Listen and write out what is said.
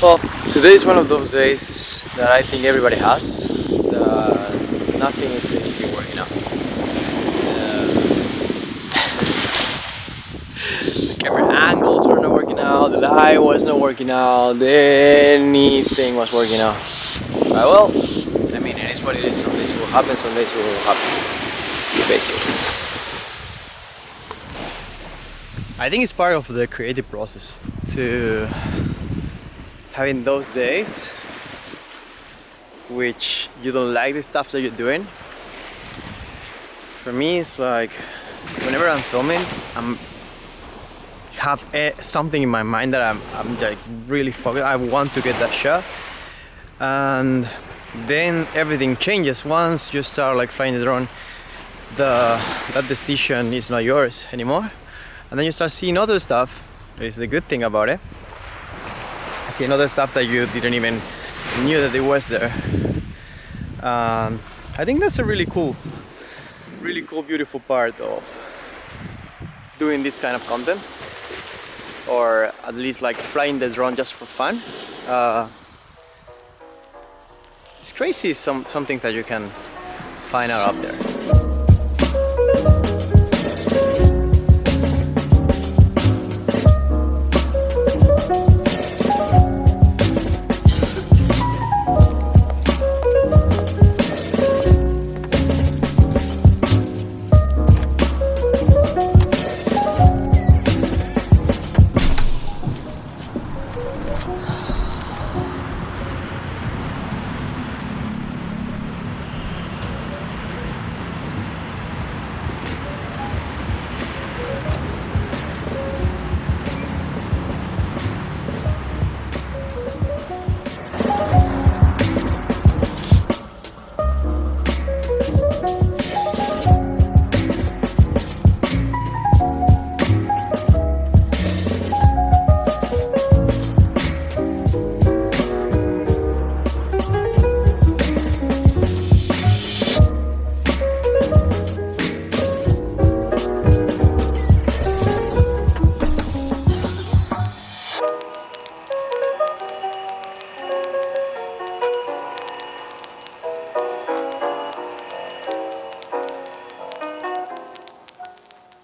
Well, today is one of those days that I think everybody has. Nothing is basically working out. The camera angles were not working out, the light was not working out, anything was working out. Well, I mean, it is what it is. Some days it will happen, some days it will happen. Basically. I think it's part of the creative process to having those days which you don't like the stuff that you're doing. For me, it's like whenever I'm filming, I'm have something in my mind that I'm like really focused. I want to get that shot, and then everything changes once you start like flying the drone. That decision is not yours anymore, and then you start seeing other stuff. Is the good thing about it. I see another stuff that you didn't even knew that it was there. I think that's a really cool, beautiful part of doing this kind of content, or at least like flying the drone just for fun. It's crazy some things that you can find out there.